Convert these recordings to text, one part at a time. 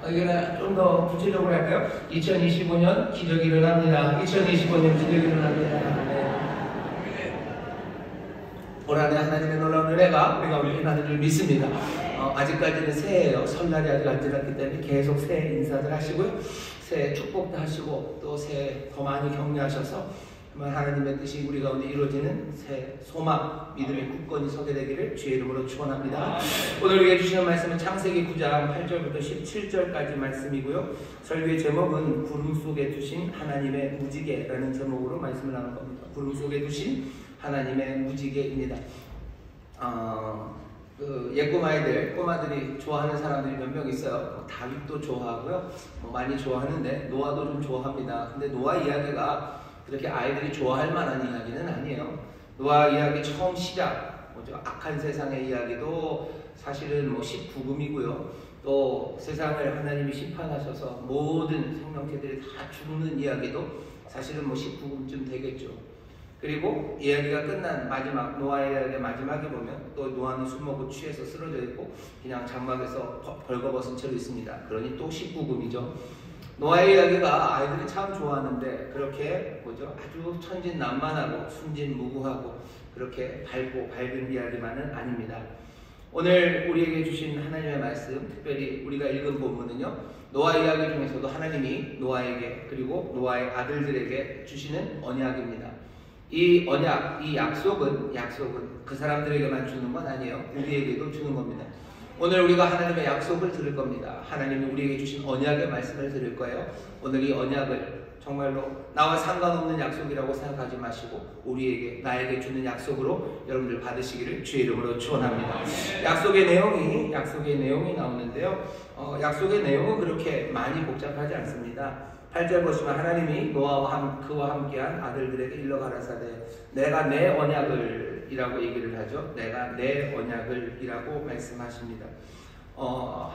이거는 좀 더 구체적으로 할까요? 2025년 기적이 일어납니다. 2025년 기적이 일어납니다. 올 한해 하나님의 놀라운 은혜가 우리가 올인하는 줄 믿습니다. 아직까지는 새해예요. 설날이 아직 안 지났기 때문에 계속 새해 인사들 하시고요. 새해 축복도 하시고 또 새해 더 많이 격려하셔서 하나님의 뜻이 우리 가운데 이루어지는 새 소망, 믿음의 굳건히 서게 되기를 주의 이름으로 축원합니다. 오늘 우리에게 주시는 말씀은 창세기 9장 8절부터 17절까지 말씀이고요. 설교의 제목은 구름 속에 두신 하나님의 무지개라는 제목으로 말씀을 나눌 겁니다. 구름 속에 두신 하나님의 무지개입니다. 옛 꼬마들이 좋아하는 사람들이 몇 명 있어요. 다윗도 좋아하고요. 많이 좋아하는데 노아도 좀 좋아합니다. 근데 노아 이야기가 그렇게 아이들이 좋아할 만한 이야기는 아니에요. 노아 이야기 처음 시작, 악한 세상의 이야기도 사실은 19금이고요. 또 세상을 하나님이 심판하셔서 모든 생명체들이 다 죽는 이야기도 사실은 19금쯤 되겠죠. 그리고 이야기가 끝난 마지막, 노아의 이야기의 마지막에 보면 또 노아는 술 먹고 취해서 쓰러져 있고 그냥 장막에서 벌거벗은 채로 있습니다. 그러니 또 19금이죠. 노아의 이야기가 아이들이 참 좋아하는데 그렇게 아주 천진난만하고 순진무구하고 그렇게 밝은 이야기만은 아닙니다. 오늘 우리에게 주신 하나님의 말씀, 특별히 우리가 읽은 본문은요, 노아 이야기 중에서도 하나님이 노아에게 그리고 노아의 아들들에게 주시는 언약입니다. 이 언약, 이 약속은 그 사람들에게만 주는 건 아니에요. 우리에게도 주는 겁니다. 오늘 우리가 하나님의 약속을 들을 겁니다. 하나님이 우리에게 주신 언약의 말씀을 들을 거예요. 오늘 이 언약을 정말로 나와 상관없는 약속이라고 생각하지 마시고 나에게 주는 약속으로 여러분들 받으시기를 주의 이름으로 축원합니다. 약속의 내용이 나오는데요. 약속의 내용은 그렇게 많이 복잡하지 않습니다. 8절 보시면 하나님이 노아와 그와 함께한 아들들에게 일러 가라사대 내가 내 언약을 이라고 얘기를 하죠. 내가 내 언약을 이라고 말씀하십니다.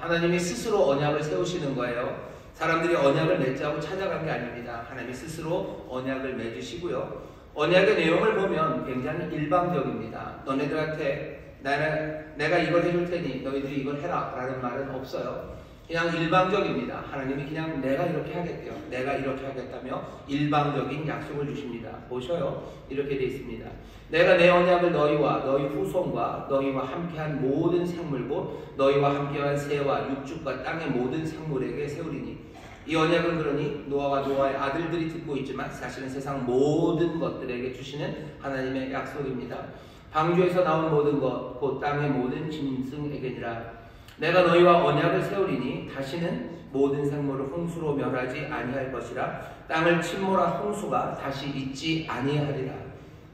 하나님이 스스로 언약을 세우시는 거예요. 사람들이 언약을 맺자고 찾아간 게 아닙니다. 하나님이 스스로 언약을 맺으시고요. 언약의 내용을 보면 굉장히 일방적입니다. 너네들한테 내가 이걸 해줄 테니 너희들이 이걸 해라 라는 말은 없어요. 그냥 일방적입니다. 하나님이 그냥 내가 이렇게 하겠대요. 내가 이렇게 하겠다며 일방적인 약속을 주십니다. 보셔요. 이렇게 되어 있습니다. 내가 내 언약을 너희와 너희 후손과 너희와 함께한 모든 생물 곧 너희와 함께한 새와 육축과 땅의 모든 생물에게 세우리니 이 언약은 그러니 노아와 노아의 아들들이 듣고 있지만 사실은 세상 모든 것들에게 주시는 하나님의 약속입니다. 방주에서 나온 모든 것 곧 땅의 모든 짐승에게니라. 내가 너희와 언약을 세우리니 다시는 모든 생물을 홍수로 멸하지 아니할 것이라. 땅을 침몰한 홍수가 다시 있지 아니하리라.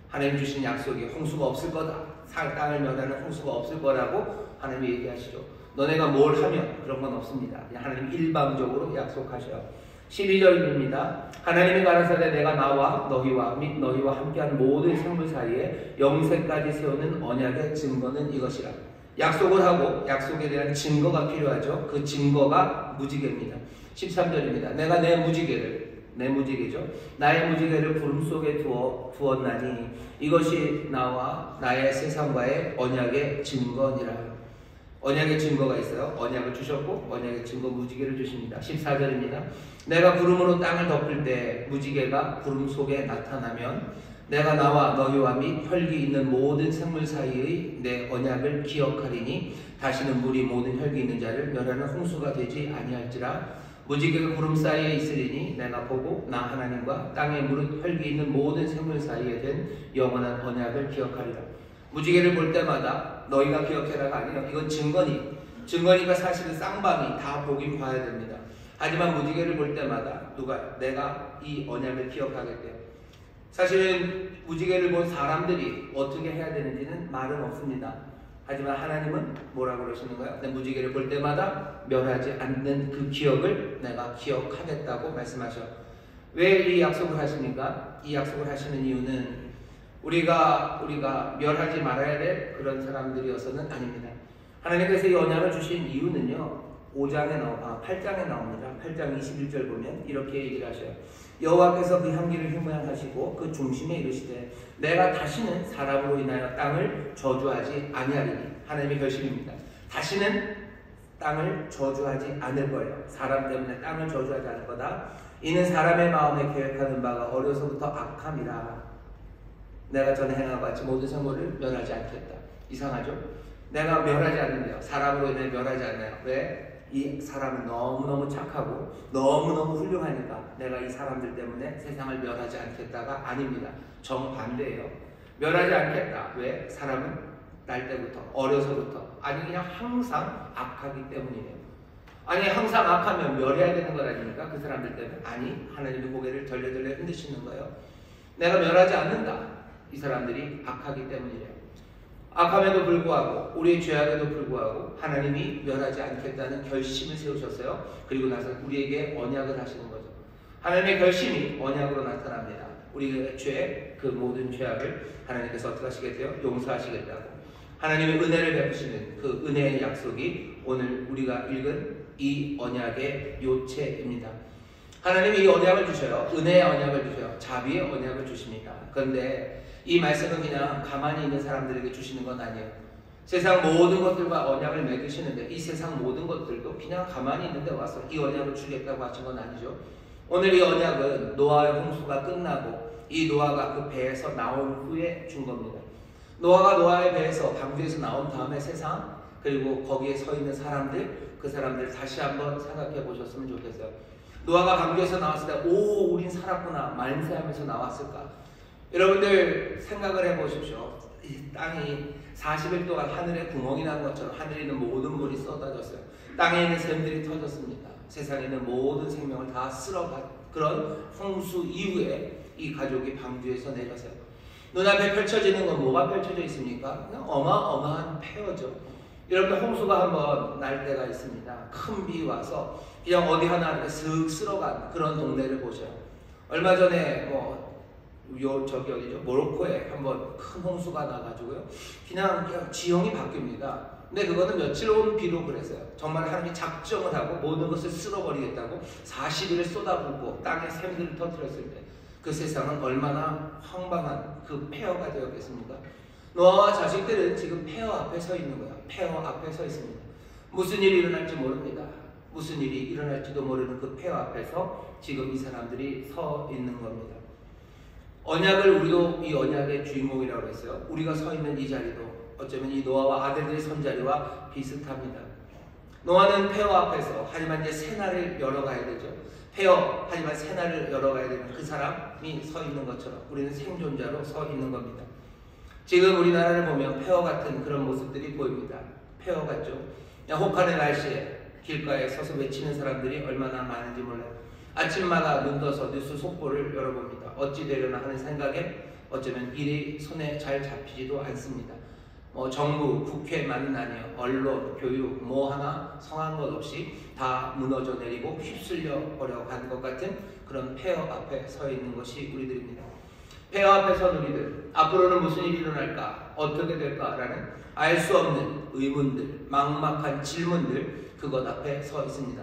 하나님 주신 약속이 홍수가 없을 거다. 땅을 멸하는 홍수가 없을 거라고 하나님이 얘기하시죠. 너네가 뭘 하면 그런 건 없습니다. 하나님 일방적으로 약속하셔요. 12절입니다. 하나님이 가라사대 내가 나와 너희와 및 너희와 함께한 모든 생물 사이에 영생까지 세우는 언약의 증거는 이것이라. 약속을 하고 약속에 대한 증거가 필요하죠. 그 증거가 무지개입니다. 13절입니다. 내가 내 무지개죠. 나의 무지개를 구름 속에 두었나니 이것이 나와 나의 세상과의 언약의 증거니라. 언약의 증거가 있어요. 언약을 주셨고 언약의 증거 무지개를 주십니다. 14절입니다. 내가 구름으로 땅을 덮을 때 무지개가 구름 속에 나타나면 내가 나와 너희와 및 혈기 있는 모든 생물 사이의 내 언약을 기억하리니 다시는 물이 모든 혈기 있는 자를 멸하는 홍수가 되지 아니할지라. 무지개가 구름 사이에 있으리니 내가 보고 나 하나님과 땅에 무릇 혈기 있는 모든 생물 사이에 된 영원한 언약을 기억하리라. 무지개를 볼 때마다 너희가 기억해라가 아니라 이건 증거니까 사실은 쌍방이 다 보긴 봐야 됩니다. 하지만 무지개를 볼 때마다 내가 이 언약을 기억하겠대요. 사실은 무지개를 본 사람들이 어떻게 해야 되는지는 말은 없습니다. 하지만 하나님은 뭐라고 그러시는가요? 내 무지개를 볼 때마다 멸하지 않는 그 기억을 내가 기억하겠다고 말씀하셔. 왜 이 약속을 하십니까? 이 약속을 하시는 이유는 우리가 멸하지 말아야 될 그런 사람들이어서는 아닙니다. 하나님께서 이 언약을 주신 이유는요, 8장에 나옵니다. 8장 21절 보면 이렇게 얘기를 하셔요. 여호와께서 그 향기를 휘모양하시고 그 중심에 이르시되 내가 다시는 사람으로 인하여 땅을 저주하지 아니하리니. 하나님의 결심입니다. 다시는 땅을 저주하지 않을 거예요. 사람 때문에 땅을 저주하지 않을 거다. 이는 사람의 마음에 계획하는 바가 어려서부터 악함이라. 내가 전에 행한 것 같이 모든 생물을 멸하지 않겠다. 이상하죠? 내가 멸하지 않는데요. 사람으로 인해 멸하지 않나요? 왜? 이 사람은 너무너무 착하고 너무너무 훌륭하니까 내가 이 사람들 때문에 세상을 멸하지 않겠다가 아닙니다. 정반대예요. 멸하지 않겠다. 왜? 사람은 날 때부터, 어려서부터, 아니 그냥 항상 악하기 때문이에요. 아니 항상 악하면 멸해야 되는 것 아닙니까? 그 사람들 때문에. 아니, 하나님의 고개를 덜레덜레 흔드시는 거예요. 내가 멸하지 않는다. 이 사람들이 악하기 때문이래요. 악함에도 불구하고, 우리의 죄악에도 불구하고 하나님이 멸하지 않겠다는 결심을 세우셨어요. 그리고 나서 우리에게 언약을 하시는 거죠. 하나님의 결심이 언약으로 나타납니다. 우리의 죄, 그 모든 죄악을 하나님께서 어떻게 하시겠대요? 용서하시겠다고. 하나님의 은혜를 베푸시는 그 은혜의 약속이 오늘 우리가 읽은 이 언약의 요체입니다. 하나님이 이 언약을 주셔요. 은혜의 언약을 주셔요. 자비의 언약을 주십니다. 그런데 이 말씀은 그냥 가만히 있는 사람들에게 주시는 건 아니에요. 세상 모든 것들과 언약을 맺으시는데 이 세상 모든 것들도 그냥 가만히 있는데 와서 이 언약을 주겠다고 하신 건 아니죠. 오늘 이 언약은 노아의 홍수가 끝나고 이 노아가 그 배에서 나온 후에 준 겁니다. 노아가 노아의 배에서 방주에서 나온 다음에 세상, 그리고 거기에 서 있는 사람들, 그 사람들 다시 한번 생각해 보셨으면 좋겠어요. 노아가 방주에서 나왔을 때 오, 우린 살았구나 만세하면서 나왔을까? 여러분들 생각을 해보십시오. 이 땅이 40일 동안 하늘에 구멍이 난 것처럼 하늘에 있는 모든 물이 쏟아졌어요. 땅에 있는 샘들이 터졌습니다. 세상에 있는 모든 생명을 다 쓸어간 그런 홍수 이후에 이 가족이 방주에서 내려서요. 눈앞에 펼쳐지는 건 뭐가 펼쳐져 있습니까? 그냥 어마어마한 폐허죠. 여러분들 홍수가 한번 날 때가 있습니다. 큰 비 와서 그냥 어디 하나 이렇게 슥 쓸어간 그런 동네를 보셔요. 얼마 전에 저기 어디죠? 모로코에 한번 큰 홍수가 나가지고요. 그냥 지형이 바뀝니다. 근데 그거는 며칠 온 비로 그랬어요. 정말 하나님이 작정을 하고 모든 것을 쓸어버리겠다고 40일을 쏟아붓고 땅에 샘들을 터뜨렸을 때 그 세상은 얼마나 황방한 그 폐허가 되었겠습니까? 노아와 자식들은 지금 폐허 앞에 서 있는 거예요. 폐허 앞에 서 있습니다. 무슨 일이 일어날지 모릅니다. 무슨 일이 일어날지도 모르는 그 폐허 앞에서 지금 이 사람들이 서 있는 겁니다. 언약을 우리도 이 언약의 주인공이라고 했어요. 우리가 서 있는 이 자리도 어쩌면 이 노아와 아들들의 선자리와 비슷합니다. 노아는 폐허 앞에서 하지만 이제 새날을 열어가야 되죠. 폐허 하지만 새날을 열어가야 되는 그 사람이 서 있는 것처럼 우리는 생존자로 서 있는 겁니다. 지금 우리나라를 보면 폐허 같은 그런 모습들이 보입니다. 폐허 같죠. 혹한의 날씨에 길가에 서서 외치는 사람들이 얼마나 많은지 몰라요. 아침마다 눈 떠서 뉴스 속보를 열어봅니다. 어찌 되려나 하는 생각에 어쩌면 일이 손에 잘 잡히지도 않습니다. 정부, 국회만은 아니에요. 언론, 교육 뭐 하나 성한 것 없이 다 무너져 내리고 휩쓸려 버려간 것 같은 그런 폐허 앞에 서 있는 것이 우리들입니다. 폐허 앞에 선 우리들, 앞으로는 무슨 일이 일어날까? 어떻게 될까라는 알 수 없는 의문들, 막막한 질문들, 그것 앞에 서 있습니다.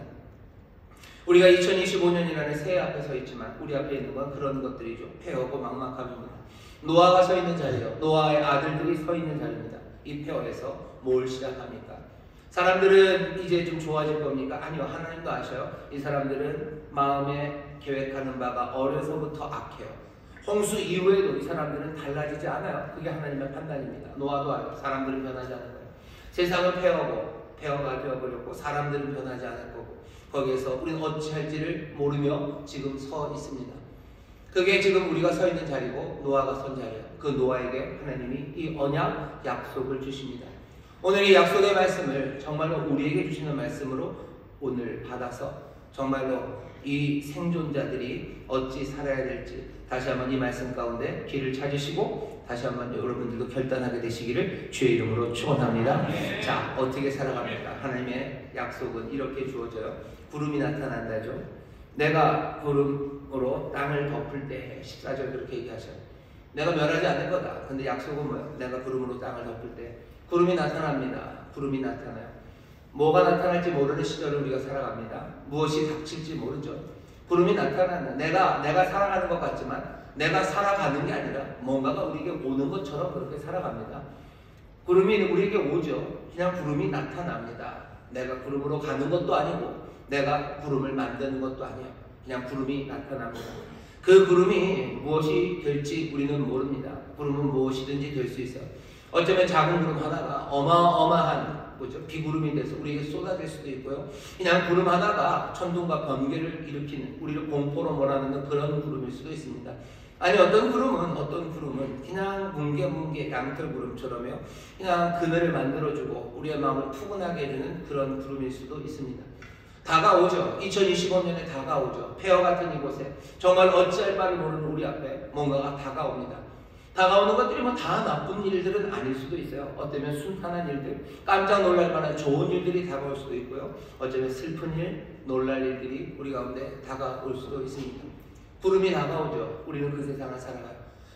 우리가 2025년이라는 새해 앞에 서 있지만 우리 앞에 있는 건 그런 것들이죠. 폐허고 막막함입니다. 노아가 서 있는 자리요. 노아의 아들들이 서 있는 자리입니다. 이 폐허에서 뭘 시작합니까? 사람들은 이제 좀 좋아질 겁니까? 아니요. 하나님도 아셔요. 이 사람들은 마음에 계획하는 바가 어려서부터 악해요. 홍수 이후에도 이 사람들은 달라지지 않아요. 그게 하나님의 판단입니다. 노아도 알아요. 사람들은 변하지 않을 거예요. 세상은 폐허가 되어버렸고 사람들은 변하지 않을 거고 거기에서 우리는 어찌할지를 모르며 지금 서 있습니다. 그게 지금 우리가 서 있는 자리고 노아가 선 자리예요. 그 노아에게 하나님이 이 언약 약속을 주십니다. 오늘 이 약속의 말씀을 정말로 우리에게 주시는 말씀으로 오늘 받아서 정말로 이 생존자들이 어찌 살아야 될지 다시 한번 이 말씀 가운데 길을 찾으시고 다시 한번 여러분들도 결단하게 되시기를 주의 이름으로 축원합니다. 자, 어떻게 살아갑니까? 하나님의 약속은 이렇게 주어져요. 구름이 나타난다죠. 내가 구름으로 땅을 덮을 때 14절 그렇게 얘기하셔요. 내가 멸하지 않을 거다. 근데 약속은 뭐예요? 내가 구름으로 땅을 덮을 때 구름이 나타납니다. 구름이 나타나요. 뭐가 나타날지 모르는 시절을 우리가 살아갑니다. 무엇이 닥칠지 모르죠. 구름이 나타나는 내가 살아가는 것 같지만 내가 살아가는 게 아니라 뭔가가 우리에게 오는 것처럼 그렇게 살아갑니다. 구름이 우리에게 오죠. 그냥 구름이 나타납니다. 내가 구름으로 가는 것도 아니고 내가 구름을 만드는 것도 아니에요. 그냥 구름이 나타납니다. 그 구름이 무엇이 될지 우리는 모릅니다. 구름은 무엇이든지 될 수 있어요. 어쩌면 작은 구름 하나가 어마어마한 비구름이 돼서 우리에게 쏟아질 수도 있고요. 그냥 구름 하나가 천둥과 번개를 일으키는, 우리를 공포로 몰아넣는 그런 구름일 수도 있습니다. 아니 어떤 구름은 그냥 뭉게뭉게 양털구름처럼요. 그냥 그늘을 만들어주고 우리의 마음을 푸근하게 해주는 그런 구름일 수도 있습니다. 다가오죠. 2025년에 다가오죠. 폐허 같은 이곳에 정말 어찌할 바를 모르는 우리 앞에 뭔가가 다가옵니다. 다가오는 것들이 다 나쁜 일들은 아닐 수도 있어요. 어쩌면 순탄한 일들, 깜짝 놀랄 만한 좋은 일들이 다가올 수도 있고요. 어쩌면 슬픈 일, 놀랄 일들이 우리 가운데 다가올 수도 있습니다. 구름이 다가오죠. 우리는 그 세상을 살아가요.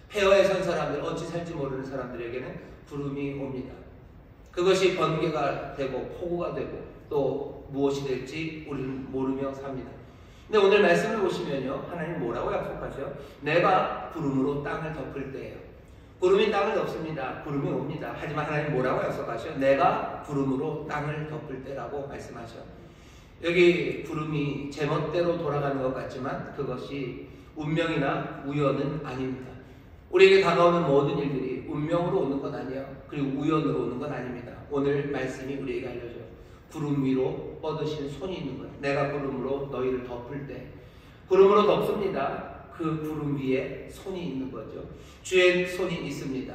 폐허에 선 사람들, 어찌 살지 모르는 사람들에게는 구름이 옵니다. 그것이 번개가 되고 폭우가 되고 또 무엇이 될지 우리는 모르며 삽니다. 근데 오늘 말씀을 보시면요, 하나님 뭐라고 약속하죠? 내가 구름으로 땅을 덮을 때예요. 구름이 땅을 덮습니다. 구름이 옵니다. 하지만 하나님 뭐라고 약속하죠? 내가 구름으로 땅을 덮을 때라고 말씀하죠. 여기 구름이 제멋대로 돌아가는 것 같지만 그것이 운명이나 우연은 아닙니다. 우리에게 다가오는 모든 일들이 운명으로 오는 건 아니에요. 그리고 우연으로 오는 건 아닙니다. 오늘 말씀이 우리에게 알려줘요. 구름 위로 뻗으신 손이 있는 거예요. 내가 구름으로 너희를 덮을 때, 구름으로 덮습니다. 그 구름 위에 손이 있는 거죠. 주의 손이 있습니다.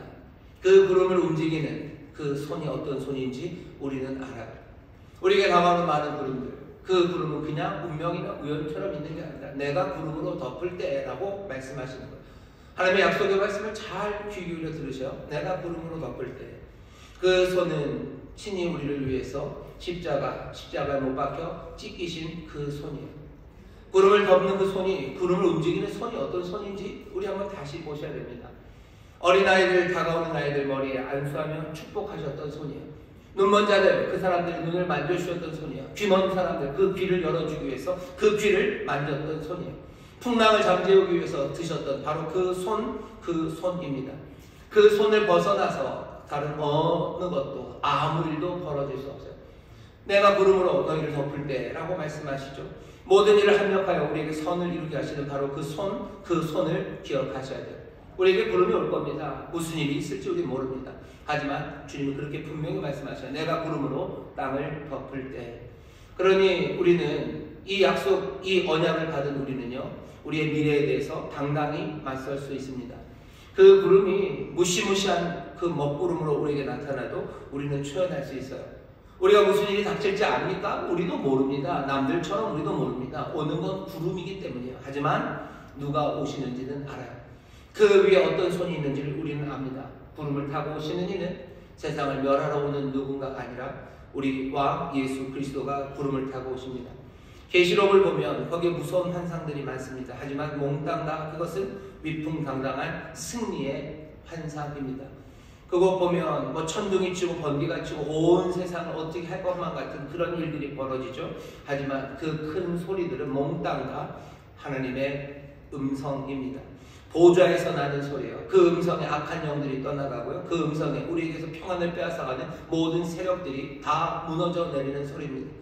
그 구름을 움직이는 그 손이 어떤 손인지 우리는 알아요. 우리에게 다가오는 많은 구름들, 그 구름은 그냥 운명이나 우연처럼 있는 게 아니라 내가 구름으로 덮을 때라고 말씀하시는 거예요. 하나님의 약속의 말씀을 잘 귀 기울여 들으셔. 내가 구름으로 덮을 때, 그 손은 친히 우리를 위해서 십자가에 못 박혀 찢기신 그 손이에요. 구름을 덮는 그 손이, 구름을 움직이는 손이 어떤 손인지 우리 한번 다시 보셔야 됩니다. 어린아이들, 다가오는 아이들 머리에 안수하며 축복하셨던 손이에요. 눈먼 자들, 그 사람들의 눈을 만져주셨던 손이에요. 귀 먼 사람들, 그 귀를 열어주기 위해서 그 귀를 만졌던 손이에요. 풍랑을 잠재우기 위해서 드셨던 바로 그 손입니다. 그 손을 벗어나서 다른 어느 것도 아무 일도 벌어질 수 없어요. 내가 구름으로 너희를 덮을 때라고 말씀하시죠. 모든 일을 합력하여 우리에게 선을 이루게 하시는 바로 그 손을 기억하셔야 돼요. 우리에게 구름이 올 겁니다. 무슨 일이 있을지 우리는 모릅니다. 하지만 주님은 그렇게 분명히 말씀하셔요. 내가 구름으로 땅을 덮을 때. 그러니 우리는 이 약속, 이 언약을 받은 우리는요, 우리의 미래에 대해서 당당히 맞설 수 있습니다. 그 구름이 무시무시한 그 먹구름으로 우리에게 나타나도 우리는 초연할 수 있어요. 우리가 무슨 일이 닥칠지 압니까? 우리도 모릅니다. 남들처럼 우리도 모릅니다. 오는 건 구름이기 때문이에요. 하지만 누가 오시는지는 알아요. 그 위에 어떤 손이 있는지를 우리는 압니다. 구름을 타고 오시는 이는 세상을 멸하러 오는 누군가가 아니라 우리 왕 예수 그리스도가 구름을 타고 오십니다. 계시록을 보면 거기에 무서운 환상들이 많습니다. 하지만 몽땅 다 그것은 위풍당당한 승리의 환상입니다. 그거 보면 천둥이 치고 번개가 치고 온 세상을 어떻게 할 것만 같은 그런 일들이 벌어지죠. 하지만 그 큰 소리들은 몽땅 다 하나님의 음성입니다. 보좌에서 나는 소리예요. 그 음성에 악한 영들이 떠나가고요. 그 음성에 우리에게서 평안을 빼앗아가는 모든 세력들이 다 무너져 내리는 소리입니다.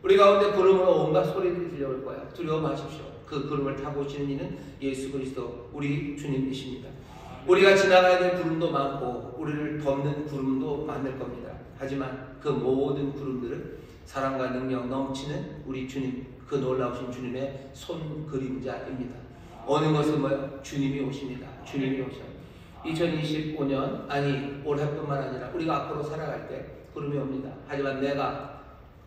우리 가운데 구름으로 온갖 소리들이 들려올 거예요. 두려워 마십시오. 그 구름을 타고 오시는 이는 예수 그리스도 우리 주님이십니다. 우리가 지나가야 될 구름도 많고 우리를 덮는 구름도 많을 겁니다. 하지만 그 모든 구름들은 사랑과 능력 넘치는 우리 주님, 그 놀라우신 주님의 손 그림자입니다. 오는 것은 뭐예요? 주님이 오십니다. 주님이 오셔요. 2025년, 아니 올해뿐만 아니라 우리가 앞으로 살아갈 때 구름이 옵니다. 하지만 내가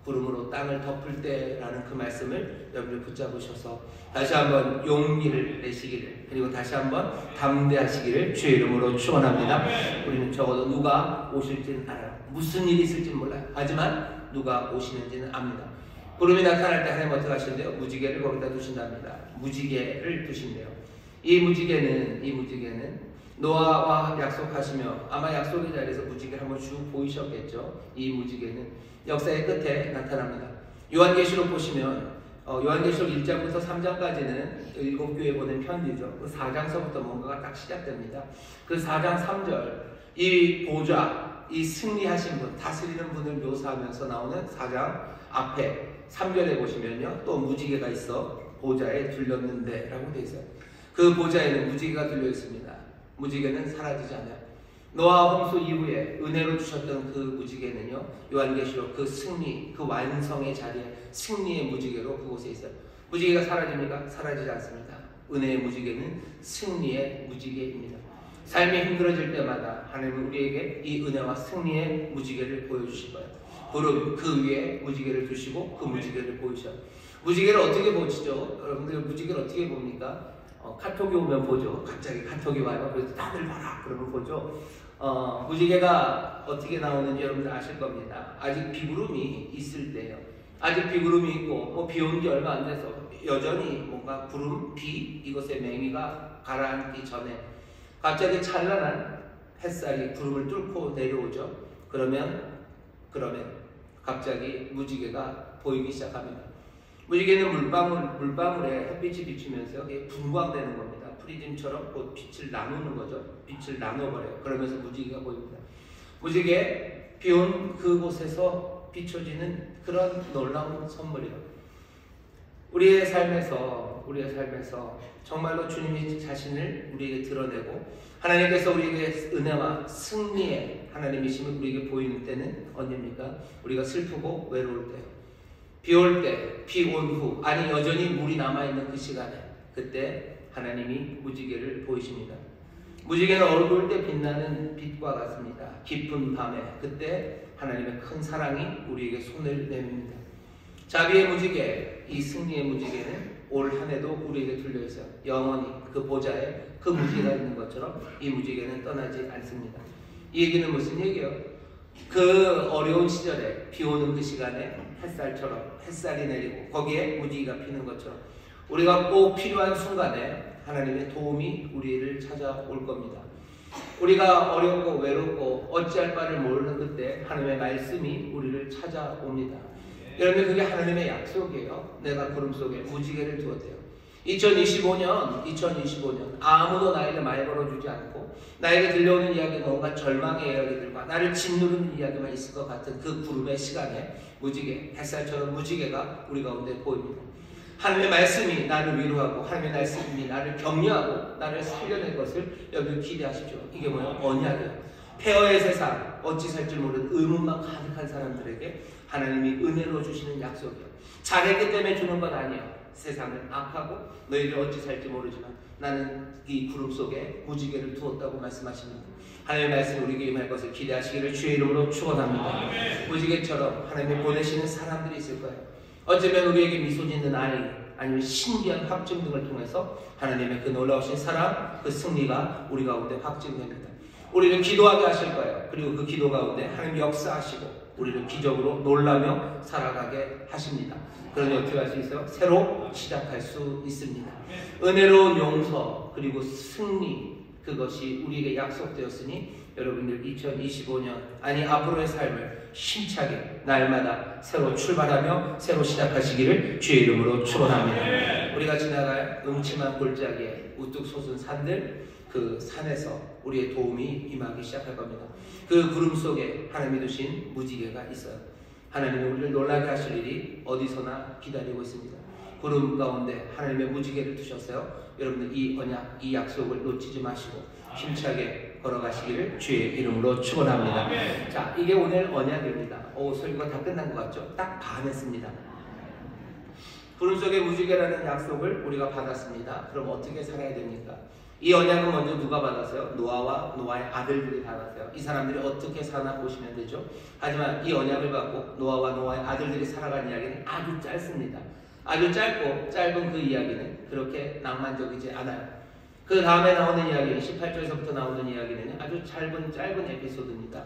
구름으로 땅을 덮을 때라는 그 말씀을 여러분들 붙잡으셔서 다시 한번 용기를 내시기를, 그리고 다시 한번 담대하시기를 주의 이름으로 축원합니다. 우리는 적어도 누가 오실지는 알아요. 무슨 일이 있을지는 몰라요. 하지만 누가 오시는지는 압니다. 구름이 나타날 때 하나님 어떻게 하신대요? 무지개를 거기다 두신답니다. 무지개를 두신대요. 이 무지개는 노아와 약속하시며 아마 약속의 자리에서 무지개를 한번 쭉 보이셨겠죠. 이 무지개는 역사의 끝에 나타납니다. 요한계시록 보시면 요한계시록 1장부터 3장까지는 7교회 보낸 편지죠. 그 4장서부터 뭔가가 딱 시작됩니다. 그 4장 3절 이 보좌, 이 승리하신 분, 다스리는 분을 묘사하면서 나오는 4장 앞에 3절에 보시면요, 또 무지개가 있어 보좌에 둘렸는데 라고 되어 있어요. 그 보좌에는 무지개가 둘려 있습니다. 무지개는 사라지지 않아요. 노아 홍수 이후에 은혜로 주셨던 그 무지개는요, 요한계시록 그 승리, 그 완성의 자리에 승리의 무지개로 그곳에 있어요. 무지개가 사라집니까? 사라지지 않습니다. 은혜의 무지개는 승리의 무지개입니다. 삶이 힘들어질 때마다 하나님은 우리에게 이 은혜와 승리의 무지개를 보여주실 거예요. 구름 그 위에 무지개를 두시고 그 무지개를 보이셔요. 무지개를 어떻게 보시죠? 여러분들 무지개를 어떻게 봅니까? 카톡이 오면 보죠. 갑자기 카톡이 와요. 그래서 다들 봐라 그러면 보죠. 무지개가 어떻게 나오는지 여러분들 아실 겁니다. 아직 비구름이 있을 때예요. 아직 비구름이 있고 비 온 지 얼마 안 돼서 여전히 뭔가 구름, 비 이것의 맹위가 가라앉기 전에 갑자기 찬란한 햇살이 구름을 뚫고 내려오죠. 그러면 갑자기 무지개가 보이기 시작합니다. 무지개는 물방울에 햇빛이 비치면서 분광되는 겁니다. 프리즘처럼 곧 빛을 나누는 거죠. 빛을 나눠버려요. 그러면서 무지개가 보입니다. 무지개, 비온 그곳에서 비춰지는 그런 놀라운 선물이에요. 우리의 삶에서 정말로 주님이 자신을 우리에게 드러내고 하나님께서 우리에게 은혜와 승리의 하나님이심을 우리에게 보이는 때는 언제입니까? 우리가 슬프고 외로울 때요. 비 올 때, 비 온 후, 아니 여전히 물이 남아있는 그 시간에 그때 하나님이 무지개를 보이십니다. 무지개는 어두울 때 빛나는 빛과 같습니다. 깊은 밤에 그때 하나님의 큰 사랑이 우리에게 손을 내밉니다. 자비의 무지개, 이 승리의 무지개는 올 한 해도 우리에게 둘려있어요. 영원히 그 보좌에 그 무지개가 있는 것처럼 이 무지개는 떠나지 않습니다. 이 얘기는 무슨 얘기예요? 그 어려운 시절에 비 오는 그 시간에 햇살처럼 햇살이 내리고 거기에 무지개가 피는 것처럼 우리가 꼭 필요한 순간에 하나님의 도움이 우리를 찾아올 겁니다. 우리가 어렵고 외롭고 어찌할 바를 모르는 그때 하나님의 말씀이 우리를 찾아옵니다. 여러분 그게 하나님의 약속이에요. 내가 구름 속에 무지개를 두었대요. 2025년 아무도 나에게 말 걸어주지 않고 나에게 들려오는 이야기가 뭔가 절망의 이야기들과 나를 짓누르는 이야기만 있을 것 같은 그 구름의 시간에 무지개, 햇살처럼 무지개가 우리 가운데 보입니다. 하나님의 말씀이 나를 위로하고 하나님의 말씀이 나를 격려하고 나를 살려낼 것을 여러분 기대하십시오. 이게 뭐예요? 언약이에요. 폐허의 세상, 어찌 살 줄 모르는 의문만 가득한 사람들에게 하나님이 은혜로 주시는 약속이에요. 잘했기 때문에 주는 건 아니에요. 세상은 악하고 너희들 어찌 살지 모르지만 나는 이 구름 속에 무지개를 두었다고 말씀하십니다. 하나님의 말씀이 우리에게 임할 것을 기대하시기를 주의 이름으로 축원합니다. 무지개처럼 하나님이 보내시는 사람들이 있을 거예요. 어쩌면 우리에게 미소 짓는 아이, 아니면 신기한 확증 등을 통해서 하나님의 그 놀라우신 사랑, 그 승리가 우리 가운데 확증됩니다. 우리를 기도하게 하실 거예요. 그리고 그 기도 가운데 하나님 역사하시고 우리를 기적으로 놀라며 살아가게 하십니다. 그러니 어떻게 할 수 있어요? 새로 시작할 수 있습니다. 은혜로운 용서 그리고 승리, 그것이 우리에게 약속되었으니 여러분들 2025년 아니 앞으로의 삶을 힘차게 날마다 새로 출발하며 새로 시작하시기를 주의 이름으로 축원합니다. 우리가 지나갈 음침한 골짜기에 우뚝 솟은 산들, 그 산에서 우리의 도움이 임하기 시작할 겁니다. 그 구름 속에 하나님이 두신 무지개가 있어요. 하나님이 우리를 놀라게 하실 일이 어디서나 기다리고 있습니다. 구름 가운데 하나님의 무지개를 두셨어요. 여러분들 이 언약, 이 약속을 놓치지 마시고 힘차게 걸어가시기를 주의 이름으로 축원합니다. 자, 이게 오늘 언약입니다. 설교가 다 끝난 것 같죠? 딱 반 했습니다. 구름 속의 무지개라는 약속을 우리가 받았습니다. 그럼 어떻게 살아야 됩니까? 이 언약은 먼저 누가 받았어요? 노아와 노아의 아들들이 받았어요. 이 사람들이 어떻게 사나 보시면 되죠. 하지만 이 언약을 받고 노아와 노아의 아들들이 살아간 이야기는 아주 짧습니다. 아주 짧고 짧은 그 이야기는 그렇게 낭만적이지 않아요. 그 다음에 나오는 이야기는 18절에서부터 나오는 이야기는 아주 짧은 에피소드입니다.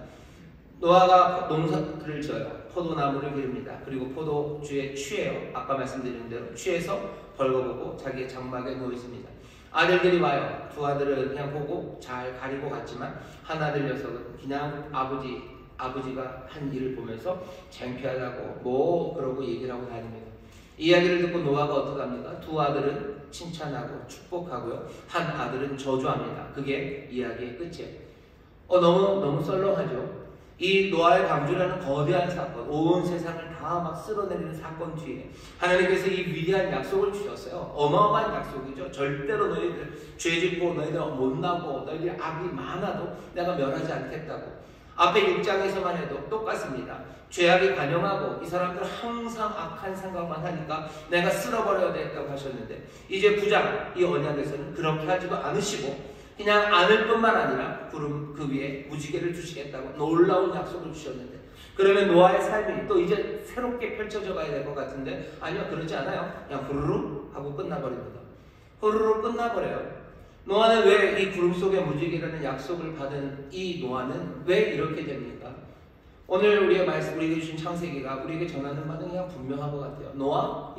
노아가 농사를 지어요. 포도나무를 기릅니다. 그리고 포도주에 취해요. 아까 말씀드린 대로 취해서 벌거벗고 자기의 장막에 누워 있습니다. 아들들이 와요. 두 아들은 그냥 보고 잘 가리고 갔지만 한 아들 녀석은 그냥 아버지가 한 일을 보면서 창피하다고 그러고 얘기를 하고 다닙니다. 이 이야기를 듣고 노아가 어떻게 합니까? 두 아들은 칭찬하고 축복하고요. 한 아들은 저주합니다. 그게 이야기의 끝이에요. 너무 썰렁하죠. 이 노아의 방주라는 거대한 사건, 온 세상을 다 막 쓸어내리는 사건 뒤에 하나님께서 이 위대한 약속을 주셨어요. 어마어마한 약속이죠. 절대로 너희들 죄 짓고 너희들 못나고 너희들 악이 많아도 내가 멸하지 않겠다고. 앞에 6장에서만 해도 똑같습니다. 죄악이 관영하고 이 사람들 항상 악한 생각만 하니까 내가 쓸어버려야 되겠다고 하셨는데, 이제 9장 이 언약에서는 그렇게 하지도 않으시고 그냥 안을 뿐만 아니라 구름 그 위에 무지개를 주시겠다고 놀라운 약속을 주셨는데, 그러면 노아의 삶이 또 이제 새롭게 펼쳐져 가야 될 것 같은데, 아니요, 그러지 않아요. 그냥 후루룩 하고 끝나버립니다. 후루룩 끝나버려요. 노아는 왜 이 구름 속에 무지개라는 약속을 받은 이 노아는 왜 이렇게 됩니까? 오늘 우리의 말씀, 우리에게 주신 창세기가 우리에게 전하는 바는 그냥 분명한 것 같아요. 노아는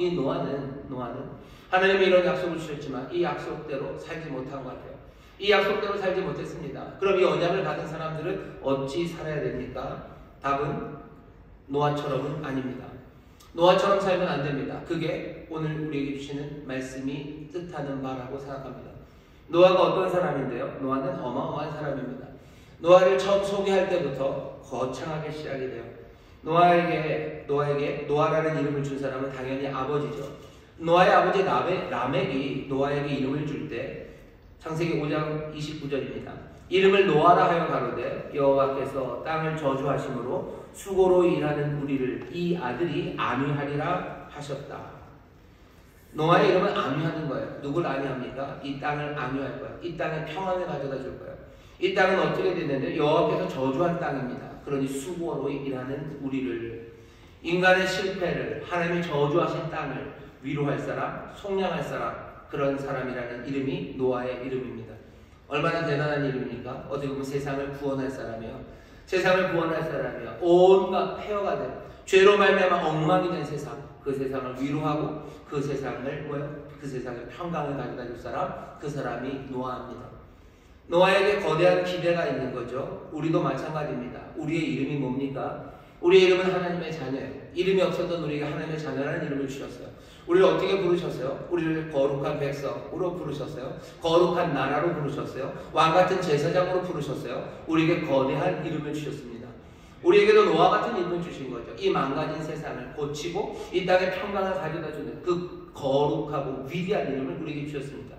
하나님이 이런 약속을 주셨지만 이 약속대로 살지 못한 것 같아요. 이 약속대로 살지 못했습니다. 그럼 이 언약을 받은 사람들은 어찌 살아야 됩니까? 답은 노아처럼은 아닙니다. 노아처럼 살면 안 됩니다. 그게 오늘 우리에게 주시는 말씀이 뜻하는 바라고 생각합니다. 노아가 어떤 사람인데요? 노아는 어마어마한 사람입니다. 노아를 처음 소개할 때부터 거창하게 시작이 돼요. 노아에게 노아라는 이름을 준 사람은 당연히 아버지죠. 노아의 아버지 라멕이 노아에게 이름을 줄 때 창세기 5장 29절입니다. 이름을 노아라 하여 가로되 여호와께서 땅을 저주하심으로 수고로 일하는 우리를 이 아들이 안위하리라 하셨다. 노아의 이름은 안위하는 거예요. 누굴 안위합니까? 이 땅을 안위할 거예요. 이 땅에 평안을 가져다 줄 거예요. 이 땅은 어떻게 됐는데 여호와께서 저주한 땅입니다. 그러니 수고로 일하는 우리를, 인간의 실패를, 하나님이 저주하신 땅을 위로할 사람, 속량할 사람, 그런 사람이라는 이름이 노아의 이름입니다. 얼마나 대단한 이름입니까? 어떻게 보면 세상을 구원할 사람이요. 세상을 구원할 사람이요. 온갖 폐허가 된, 죄로 말미암아 엉망이 된 세상, 그 세상을 위로하고 그 세상을 그 세상에 평강을 가져다 줄 사람, 그 사람이 노아입니다. 노아에게 거대한 기대가 있는 거죠. 우리도 마찬가지입니다. 우리의 이름이 뭡니까? 우리의 이름은 하나님의 자녀예요. 이름이 없었던 우리에게 하나님의 자녀라는 이름을 주셨어요. 우리를 어떻게 부르셨어요? 우리를 거룩한 백성으로 부르셨어요. 거룩한 나라로 부르셨어요. 왕같은 제사장으로 부르셨어요. 우리에게 거대한 이름을 주셨습니다. 우리에게도 노아 같은 이름을 주신 거죠. 이 망가진 세상을 고치고 이 땅에 평강을 가져다주는 그 거룩하고 위대한 이름을 우리에게 주셨습니다.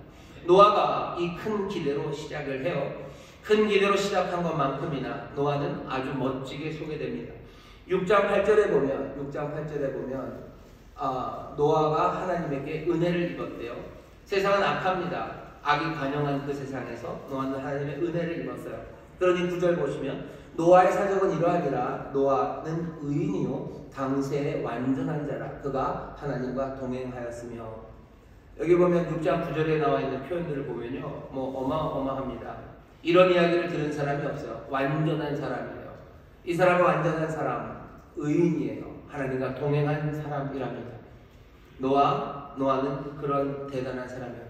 노아가 이 큰 기대로 시작을 해요. 큰 기대로 시작한 것만큼이나 노아는 아주 멋지게 소개됩니다. 6장 8절에 보면 노아가 하나님에게 은혜를 입었대요. 세상은 악합니다. 악이 관영한 그 세상에서 노아는 하나님의 은혜를 입었어요. 그러니 9절 보시면 노아의 사적은 이러하니라. 노아는 의인이요 당세의 완전한 자라. 그가 하나님과 동행하였으며. 여기 보면 6장 9절에 나와 있는 표현들을 보면요, 어마어마합니다. 이런 이야기를 들은 사람이 없어요. 완전한 사람이에요. 이 사람은 완전한 사람, 의인이에요. 하나님과 동행한 사람이랍니다. 노아는 그런 대단한 사람이에요.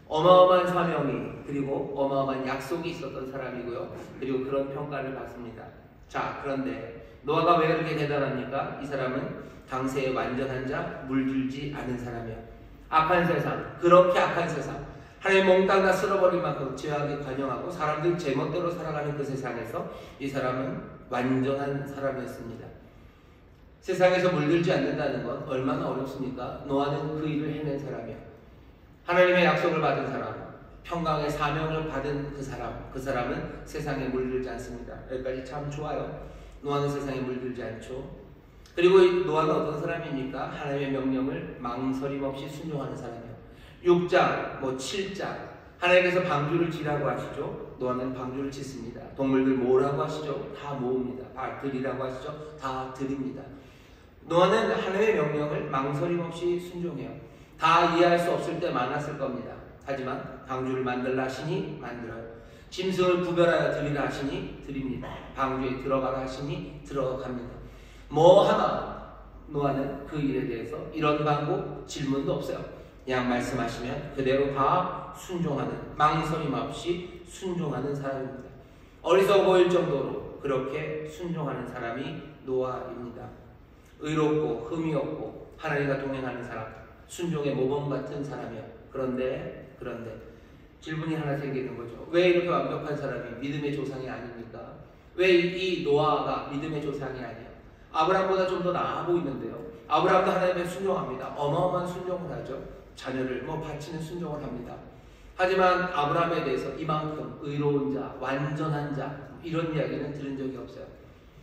어마어마한 사명이, 그리고 어마어마한 약속이 있었던 사람이고요. 그리고 그런 평가를 받습니다. 자, 그런데 노아가 왜 그렇게 대단합니까? 이 사람은 당세의 완전한 자, 물들지 않은 사람이에요. 악한 세상, 그렇게 악한 세상, 하나님 몽땅 다 쓸어버릴 만큼 죄악이 관영하고 사람들 제멋대로 살아가는 그 세상에서 이 사람은 완전한 사람이었습니다. 세상에서 물들지 않는다는 건 얼마나 어렵습니까? 노아는 그 일을 해낸 사람이에요. 하나님의 약속을 받은 사람, 평강의 사명을 받은 그 사람은 세상에 물들지 않습니다. 여기까지 참 좋아요. 노아는 세상에 물들지 않죠. 그리고 노아는 어떤 사람입니까? 하나님의 명령을 망설임 없이 순종하는 사람이에요. 6장, 7장 하나님께서 방주를 지라고 하시죠. 노아는 방주를 짓습니다. 동물들 모으라고 하시죠. 다 모읍니다. 드리라고 하시죠. 다 드립니다. 노아는 하나님의 명령을 망설임 없이 순종해요. 다 이해할 수 없을 때 많았을 겁니다. 하지만 방주를 만들라 하시니 만들어요. 짐승을 구별하여 드리라 하시니 드립니다. 방주에 들어가라 하시니 들어갑니다. 하나 노아는 그 일에 대해서 이런 광고 질문도 없어요. 그냥 말씀하시면 그대로 다 순종하는, 망설임 없이 순종하는 사람입니다. 어리석어 보일 정도로 그렇게 순종하는 사람이 노아입니다. 의롭고 흠이 없고 하나님과 동행하는 사람, 순종의 모범 같은 사람이요. 그런데 질문이 하나 생기는 거죠. 왜 이렇게 완벽한 사람이 믿음의 조상이 아닙니까? 왜 이 노아가 믿음의 조상이 아니에요? 아브라함보다 좀 더 나아 보이는데요. 아브라함도 하나님의 순종합니다. 어마어마한 순종을 하죠. 자녀를 바치는 순종을 합니다. 하지만 아브라함에 대해서 이만큼 의로운 자, 완전한 자 이런 이야기는 들은 적이 없어요.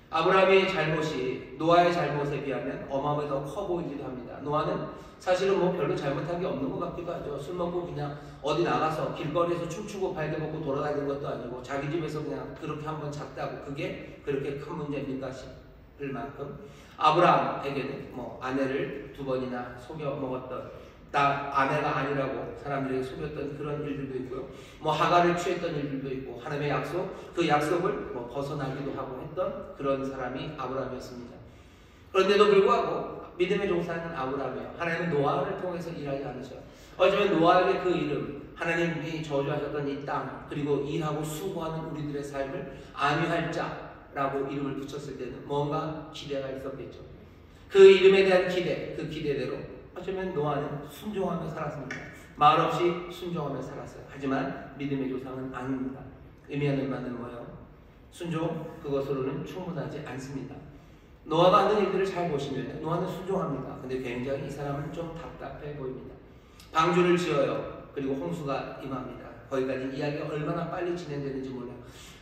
아브라함의 잘못이 노아의 잘못에 비하면 어마어마하게 더 커 보이기도 합니다. 노아는 사실은 별로 잘못한 게 없는 것 같기도 하죠. 술 먹고 그냥 어디 나가서 길거리에서 춤추고 발대 먹고 돌아다니는 것도 아니고 자기 집에서 그냥 그렇게 한번 잤다고 그게 그렇게 큰 문제입니까 싶을 만큼 아브라함에게는 아내를 2번이나 속여 먹었던 아내가 아니라고 사람들에게 속였던 그런 일들도 있고요. 하가를 취했던 일들도 있고 하나님의 약속, 그 약속을 벗어나기도 하고 했던 그런 사람이 아브라함이었습니다. 그런데도 불구하고 믿음의 종사는 아브라함이에요. 하나님은 노아를 통해서 일하지 않으셔요. 어쩌면 노아에게 그 이름, 하나님이 저주하셨던 이 땅, 그리고 일하고 수고하는 우리들의 삶을 안위할 자라고 이름을 붙였을 때는 뭔가 기대가 있었겠죠. 그 이름에 대한 기대, 그 기대대로 어쩌면 노아는 순종하며 살았습니다. 말 없이 순종하며 살았어요. 하지만 믿음의 조상은 아닙니다. 의미하는 바는 뭐예요? 순종 그것으로는 충분하지 않습니다. 노아가 하는 일들을 잘 보시면 노아는 순종합니다. 근데 굉장히 이 사람은 좀 답답해 보입니다. 방주를 지어요. 그리고 홍수가 임합니다. 거기까지 이야기가 얼마나 빨리 진행되는지 몰라요.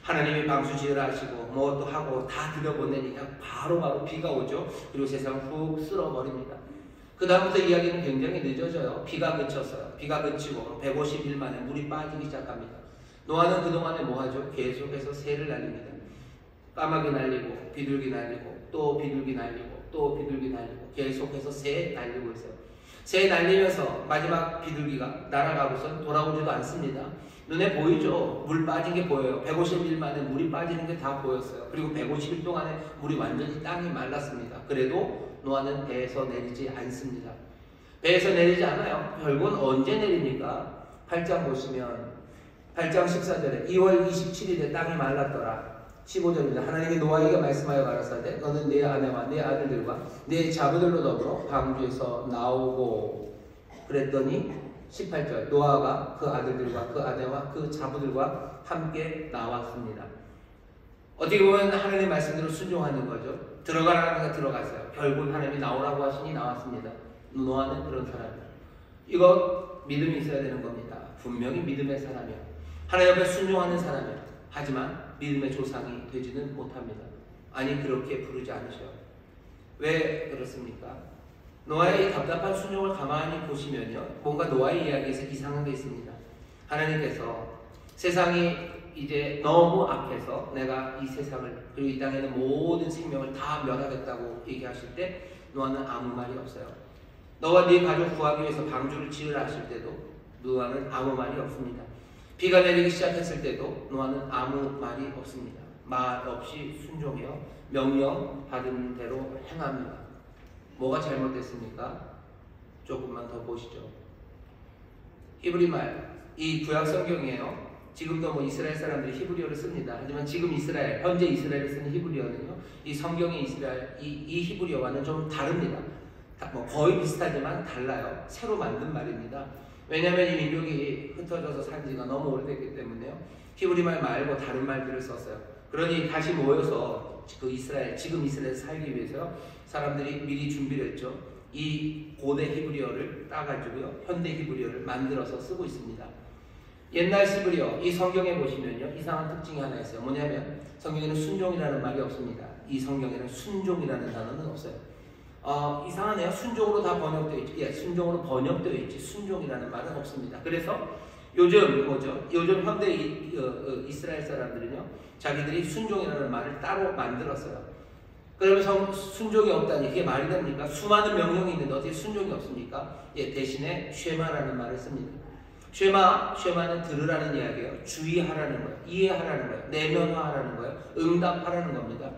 하나님이 방수 지으라 하시고 또 하고 다 들여보내니까 바로 비가 오죠. 그리고 세상 훅 쓸어버립니다. 그 다음부터 이야기는 굉장히 늦어져요. 비가 그쳤어요. 비가 그치고 150일 만에 물이 빠지기 시작합니다. 노아는 그동안에 뭐하죠? 계속해서 새를 날립니다. 까마귀 날리고 비둘기 날리고 또 비둘기 날리고 또 비둘기 날리고 계속해서 새 날리고 있어요. 새 날리면서 마지막 비둘기가 날아가고선 돌아오지도 않습니다. 눈에 보이죠? 물 빠진 게 보여요. 150일 만에 물이 빠지는 게 다 보였어요. 그리고 150일 동안에 물이 완전히 땅이 말랐습니다. 그래도 노아는 배에서 내리지 않습니다. 배에서 내리지 않아요. 결국은 언제 내립니까? 8장 보시면 8장 14절에 2월 27일에 땅이 말랐더라. 15절입니다. 하나님이 노아에게 말씀하여 가라사대 너는 네 아내와 네 아들들과 네 자부들로 더불어 방주에서 나오고 그랬더니 18절 노아가 그 아들들과 그 아내와 그 자부들과 함께 나왔습니다. 어떻게 보면 하나님의 말씀대로 순종하는 거죠. 들어가라는 거 들어갔어요. 결국 하나님이 나오라고 하시니 나왔습니다. 노아는 그런 사람이에요. 이거 믿음이 있어야 되는 겁니다. 분명히 믿음의 사람이에요. 하나님 앞에 순종하는 사람이에요. 하지만 믿음의 조상이 되지는 못합니다. 아니 그렇게 부르지 않으셔요. 왜 그렇습니까? 노아의 답답한 순종을 가만히 보시면요. 뭔가 노아의 이야기에서 이상한 게 있습니다. 하나님께서 세상이 이제 너무 악해서 내가 이 세상을 그리고 이 땅에 있는 모든 생명을 다 멸하겠다고 얘기하실 때 노아는 아무 말이 없어요. 너와 네 가족 구하기 위해서 방주를 지으라 하실 때도 노아는 아무 말이 없습니다. 비가 내리기 시작했을 때도 노아는 아무 말이 없습니다. 말 없이 순종해요. 명령 받은 대로 행합니다. 뭐가 잘못됐습니까? 조금만 더 보시죠. 히브리 말, 이 구약 성경이에요. 지금도 이스라엘 사람들이 히브리어를 씁니다. 하지만 지금 현재 이스라엘이 쓰는 히브리어는요, 이 성경의 이스라엘, 이 히브리어와는 좀 다릅니다. 거의 비슷하지만 달라요. 새로 만든 말입니다. 왜냐하면 이 민족이 흩어져서 산 지가 너무 오래됐기 때문에요. 히브리 말 말고 다른 말들을 썼어요. 그러니 다시 모여서 지금 이스라엘 살기 위해서 사람들이 미리 준비를 했죠. 이 고대 히브리어를 따가지고요, 현대 히브리어를 만들어서 쓰고 있습니다. 옛날 히브리어, 이 성경에 보시면요, 이상한 특징이 하나 있어요. 뭐냐면 성경에는 순종이라는 말이 없습니다. 이 성경에는 순종이라는 단어는 없어요. 이상하네요. 순종으로 다 번역되어 있지. 예, 순종으로 번역되어 있지 순종이라는 말은 없습니다. 그래서 요즘 현대 이스라엘 사람들은요, 자기들이 순종이라는 말을 따로 만들었어요. 그러면 순종이 없다니 이게 말이 됩니까? 수많은 명령이 있는데 어떻게 순종이 없습니까? 예, 대신에 쉐마라는 말을 씁니다. 쉐마는 들으라는 이야기예요. 주의하라는 거예요. 이해하라는 거예요. 내면화하라는 거예요. 응답하라는 겁니다.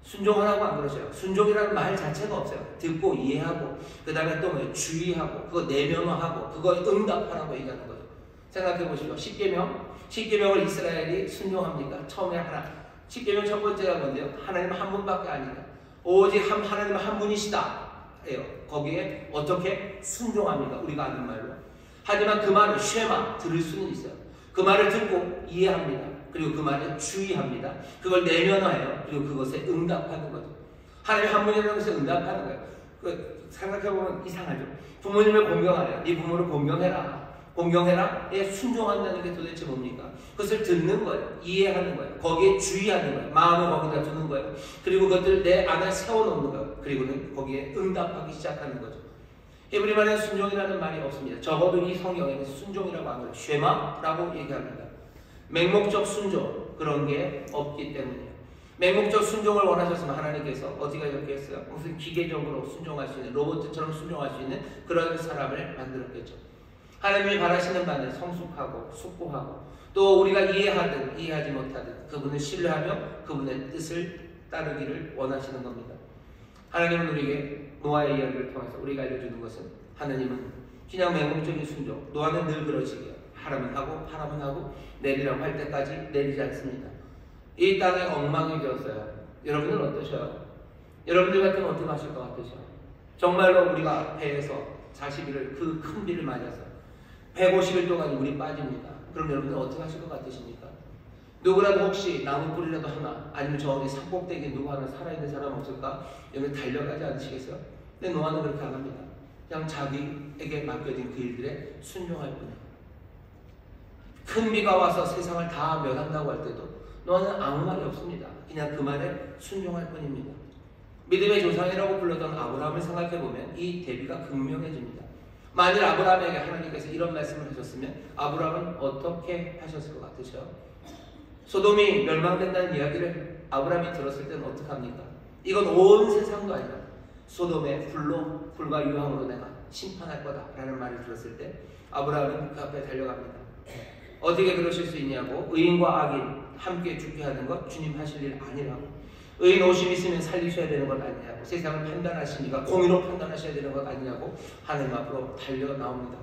순종하라고 안 그러셔요. 순종이라는 말 자체가 없어요. 듣고 이해하고 그 다음에 또 뭐예요? 주의하고 그거 내면화하고 그거 응답하라고 얘기하는 거죠. 생각해 보시죠. 십계명을 이스라엘이 순종합니까? 처음에 십계명 첫 번째가 뭔데요? 하나님 한 분밖에 아니다. 오직 하나님 한 분이시다. 예요. 거기에 어떻게 순종합니까? 우리가 아는 말로. 하지만 그 말을 쉐마 들을 수는 있어요. 그 말을 듣고 이해합니다. 그리고 그 말에 주의합니다. 그걸 내면화해요. 그리고 그것에 응답하는 거죠. 하나님 한 분이라는 것에 응답하는 거예요. 생각해보면 이상하죠. 부모님을 공경하래요. 네 부모를 공경해라. 공경해라. 예, 순종한다는 게 도대체 뭡니까? 그것을 듣는 거예요. 이해하는 거예요. 거기에 주의하는 거예요. 마음을 거기다 두는 거예요. 그리고 그것들 내 안에 세워놓는 거예요. 그리고는 거기에 응답하기 시작하는 거죠. 히브리 말에 순종이라는 말이 없습니다. 적어도 이 성경에는 순종이라고 하면 쉐마라고 얘기합니다. 맹목적 순종, 그런 게 없기 때문이에요. 맹목적 순종을 원하셨으면 하나님께서 어떻게 하셨겠어요? 무슨 기계적으로 순종할 수 있는, 로봇처럼 순종할 수 있는 그런 사람을 만들었겠죠. 하나님이 바라시는 바는 성숙하고 숙고하고 또 우리가 이해하든 이해하지 못하든 그분을 신뢰하며 그분의 뜻을 따르기를 원하시는 겁니다. 하나님은 우리에게 노아의 이야기를 통해서 우리가 알려주는 것은 하나님은 그냥 맹목적인 순종, 노아는 늘 그러시게요. 하라면 하고 내리라고 할 때까지 내리지 않습니다. 이 땅에 엉망이 되었어요. 여러분은 어떠셔요? 여러분들 같으면 어떻게 하실 것 같으셔요? 정말로 우리가 배에서 40일을 그 큰 비를 맞아서 150일 동안 물이 빠집니다. 그럼 여러분들 어떻게 하실 것 같으십니까? 누구라도 혹시 나무 뿌리라도 하나, 아니면 저 어디 산꼭대기에 누구 하나 살아있는 사람 없을까? 여러분 달려가지 않으시겠어요? 근데 노아는 그렇게 안 합니다. 그냥 자기에게 맡겨진 그 일들에 순종할 뿐이에요. 큰 비가 와서 세상을 다 멸한다고 할 때도 노아는 아무 말이 없습니다. 그냥 그 말에 순종할 뿐입니다. 믿음의 조상이라고 불렀던 아브라함을 생각해보면 이 대비가 극명해집니다. 만일 아브라함에게 하나님께서 이런 말씀을 하셨으면 아브라함은 어떻게 하셨을 것 같으셔요? 소돔이 멸망된다는 이야기를 아브라함이 들었을 때는 어떡합니까? 이건 온 세상도 아니라 소돔의 불과 유황으로 내가 심판할 거다 라는 말을 들었을 때 아브라함은 그 앞에 달려갑니다. 어떻게 그러실 수 있냐고. 의인과 악인 함께 죽게 하는 것 주님 하실 일 아니라고. 의인 오심 있으면 살리셔야 되는 것 아니냐고. 세상을 판단하시니까 공의로 판단하셔야 되는 것 아니냐고 하나님 앞으로 달려 나옵니다.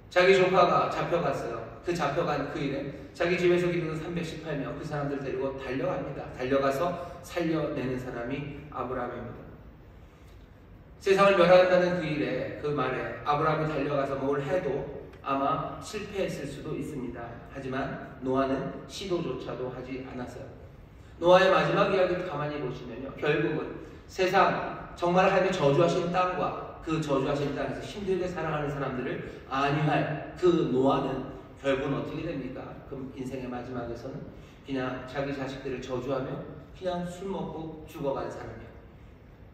자기 조카가 잡혀갔어요. 그 잡혀간 그 일에 자기 집에서 기르는 318명 그 사람들 데리고 달려갑니다. 달려가서 살려내는 사람이 아브라함입니다. 세상을 멸한다는 그 일에 그 말에 아브라함이 달려가서 뭘 해도 아마 실패했을 수도 있습니다. 하지만 노아는 시도조차도 하지 않았어요. 노아의 마지막 이야기를 가만히 보시면요, 결국은 세상 정말 하나님이 저주하신 땅과 그 저주하신 땅에서 힘들게 살아가는 사람들을 안위할 그 노아는 결국은 어떻게 됩니까? 그럼 인생의 마지막에서는 그냥 자기 자식들을 저주하며 그냥 술 먹고 죽어간 사람이에요.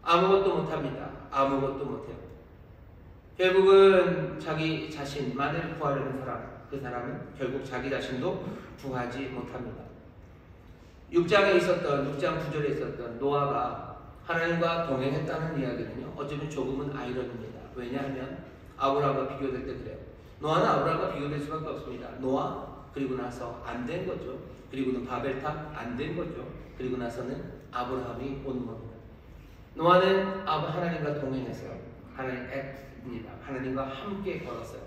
아무것도 못합니다. 아무것도 못해요. 결국은 자기 자신만을 구하려는 사람, 그 사람은 결국 자기 자신도 구하지 못합니다. 6장 9절에 있었던 노아가 하나님과 동행했다는 이야기는요, 어쩌면 조금은 아이러니입니다. 왜냐하면 아브라함과 비교될 때 그래요. 노아는 아브라함과 비교될 수밖에 없습니다. 노아, 그리고 나서 안 된 거죠. 그리고는 바벨탑 안 된 거죠. 그리고 나서는 아브라함이 오는 겁니다. 노아는 하나님과 동행했어요. 하나님 앱입니다. 하나님과 함께 걸었어요.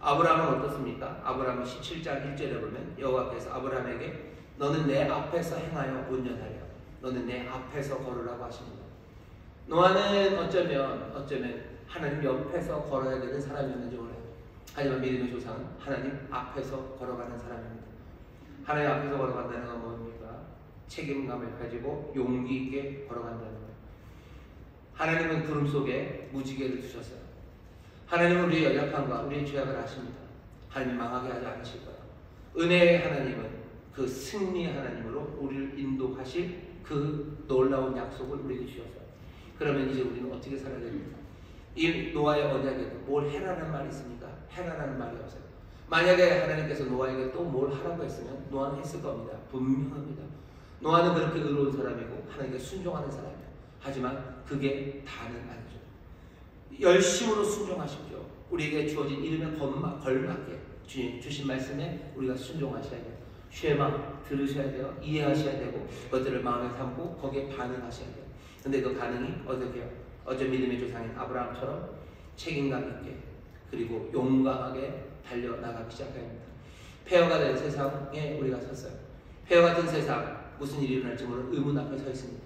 아브라함은 어떻습니까? 아브라함은 17장 1절에 보면 여호와께서 아브라함에게 너는 내 앞에서 행하여 운전하려. 너는 내 앞에서 걸으라고 하십니다. 노아는 어쩌면 하나님 옆에서 걸어야 되는 사람이었는지 몰라요. 하지만 믿음의 조상은 하나님 앞에서 걸어가는 사람입니다. 하나님 앞에서 걸어간다는 건 뭡니까? 책임감을 가지고 용기 있게 걸어간다는 거예요. 하나님은 구름 속에 무지개를 두셨어요. 하나님은 우리의 연약함과 우리의 죄악을 아십니다. 하나님 망하게 하지 않으실 거예요. 은혜의 하나님은 그 승리의 하나님으로 우리를 인도하실 그 놀라운 약속을 우리에게 주셨어요. 그러면 이제 우리는 어떻게 살아야 됩니까? 이 노아의 언약에도 뭘 해라는 말이 있습니까? 해라는 말이 없어요. 만약에 하나님께서 노아에게 또 뭘 하라고 했으면 노아는 했을 겁니다. 분명합니다. 노아는 그렇게 의로운 사람이고 하나님께 순종하는 사람이에요. 하지만 그게 다는 아니죠. 열심으로 순종하십시오. 우리에게 주어진 이름에 걸맞게 주님 주신 말씀에 우리가 순종하셔야 돼요. 쉐마 들으셔야 돼요. 이해하셔야 되고 그것들을 마음에 담고 거기에 반응하셔야 돼요. 근데 그 반응이 어떻게 해요? 어제 믿음의 조상인 아브라함처럼 책임감 있게 그리고 용감하게 달려나가기 시작해야 합니다. 폐허가 된 세상에 우리가 섰어요. 폐허 같은 세상 무슨 일이 일어날지 모르는 의문 앞에 서 있습니다.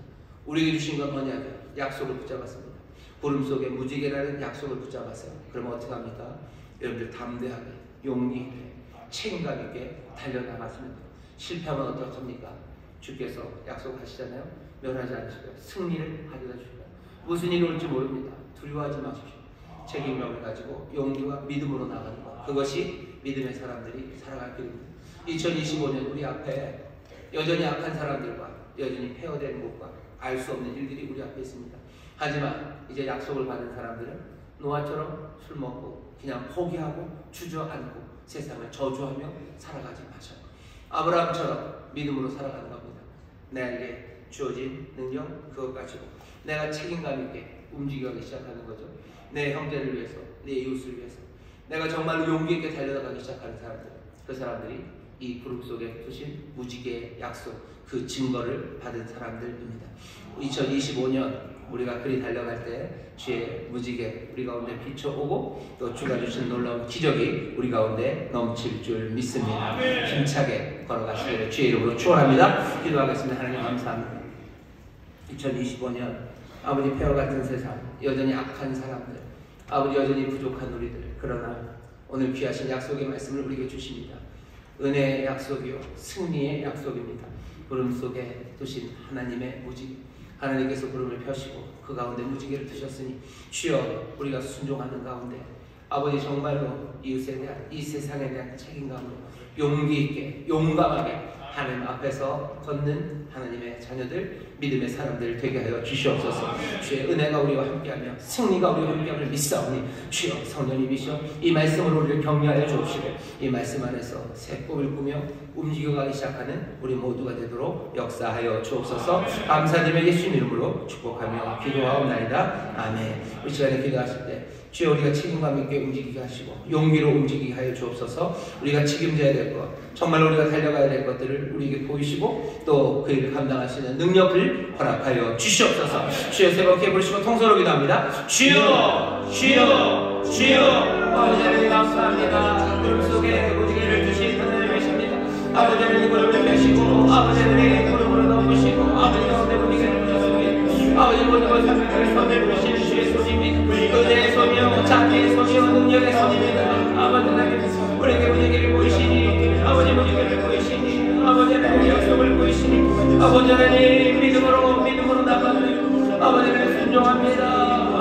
우리에게 주신 건 언약이에요. 약속을 붙잡았습니다. 구름 속에 무지개라는 약속을 붙잡았어요. 그러면 어떻게 합니까? 여러분들 담대하게 용기 있게 책임감 있게 달려나갔습니다. 실패하면 어떡합니까? 주께서 약속하시잖아요. 멸하지 않으시고요. 승리를 가져다 주시고요. 무슨 일이 올지 모릅니다. 두려워하지 마십시오. 책임감을 가지고 용기와 믿음으로 나가는 것. 그것이 믿음의 사람들이 살아갈 길입니다. 2025년 우리 앞에 여전히 약한 사람들과 여전히 폐허된 곳과 알 수 없는 일들이 우리 앞에 있습니다. 하지만 이제 약속을 받은 사람들은 노아처럼 술 먹고 그냥 포기하고 주저앉고 세상을 저주하며 살아가지 마셔. 아브라함처럼 믿음으로 살아가는 겁니다. 내게 주어진 능력 그것 가지고 내가 책임감 있게 움직이기 시작하는 거죠. 내 형제를 위해서, 내 이웃을 위해서 내가 정말로 용기 있게 달려나가기 시작하는 사람들, 그 사람들이 이 그룹 속에 두신 무지개의 약속 그 증거를 받은 사람들입니다. 2025년 우리가 그리 달려갈 때 주의 무지개 우리 가운데 비춰오고 또 주가 주신 놀라운 기적이 우리 가운데 넘칠 줄 믿습니다. 힘차게 걸어가시기를 주의 이름으로 축원합니다. 기도하겠습니다. 하나님 감사합니다. 2025년 아버지 폐허 같은 세상, 여전히 악한 사람들, 아버지 여전히 부족한 우리들, 그러나 오늘 귀하신 약속의 말씀을 우리에게 주십니다. 은혜의 약속이요 승리의 약속입니다. 구름 속에 두신 하나님의 무지개, 하나님께서 구름을 펴시고 그 가운데 무지개를 두셨으니 주여 우리가 순종하는 가운데 아버지 정말로 이웃에 대한 이 세상에 대한 책임감으로 용기 있게 용감하게 하나님 앞에서 걷는 하나님의 자녀들, 믿음의 사람들 되게 하여 주시옵소서. 주의 은혜가 우리와 함께하며 승리가 우리와 함께함을 믿사오니 주여 성령님이시여 이 말씀으로 우리를 격려하여 주옵시고 이 말씀 안에서 새 꿈을 꾸며 움직여가기 시작하는 우리 모두가 되도록 역사하여 주옵소서. 감사드리며 예수님 이름으로 축복하며 기도하옵나이다. 아멘. 우리 시간에 기도하실 때 주여 우리가 책임감 있게 움직이게 하시고 용기로 움직이게 하여 주옵소서. 우리가 책임져야 될 것, 정말로 우리가 달려가야 될 것들을 우리에게 보이시고 또 그 일을 감당하시는 능력을 허락하여 주시옵소서. 주여 세 번 깨부르시고 통성으로 기도합니다. 주여 주여 주여. 아버지 하나님 감사합니다. 구름 속에 무지개를 주신 하나님이십니다. 아버지 하나님 구름을 펴시고 아버지 하나님 구름으로 넘으시고 아버지 가운데 무지개를 주셨습니다. 아버지 모든 것을 하나님의 손을 주신 주의 손입니다. 은혜의 손이요 자비의 손이요 능력의 손입니다. 아버지 하나님 우리에게 무지개를 보이시니 아버지 무지개를 보이시니 아버지 하나님 약속을 보이시니 아버지 하나님 믿음으로 나가는 아버지 하나님 순종합니다.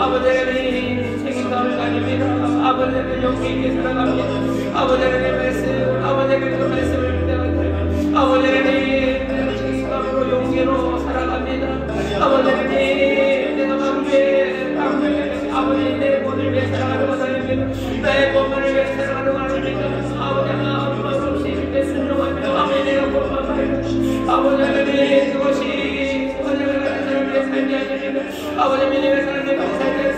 아버지 하나님 책임감을 가집니다. 아버지 하나님 용기 있게 살아갑니다. 아버지 하나님 말씀 아버지 하나님 그 말씀을 내가 아버지 하나님 책임감으로 용기로 살아갑니다. 아버지 하나님 내가 만주에 아버지 내 몸을 위해 살아가는 것 아닙니다. 나의 몸을 위해 살아가는 것 아닙니다. 아버지 하나님 없이 내 순종합니다. 아버지 내가 몸만 말해주시 아버지 하나님 그것이 아버지 하나님 삶이 아닙니다. 아버지 믿음의 삶을 살게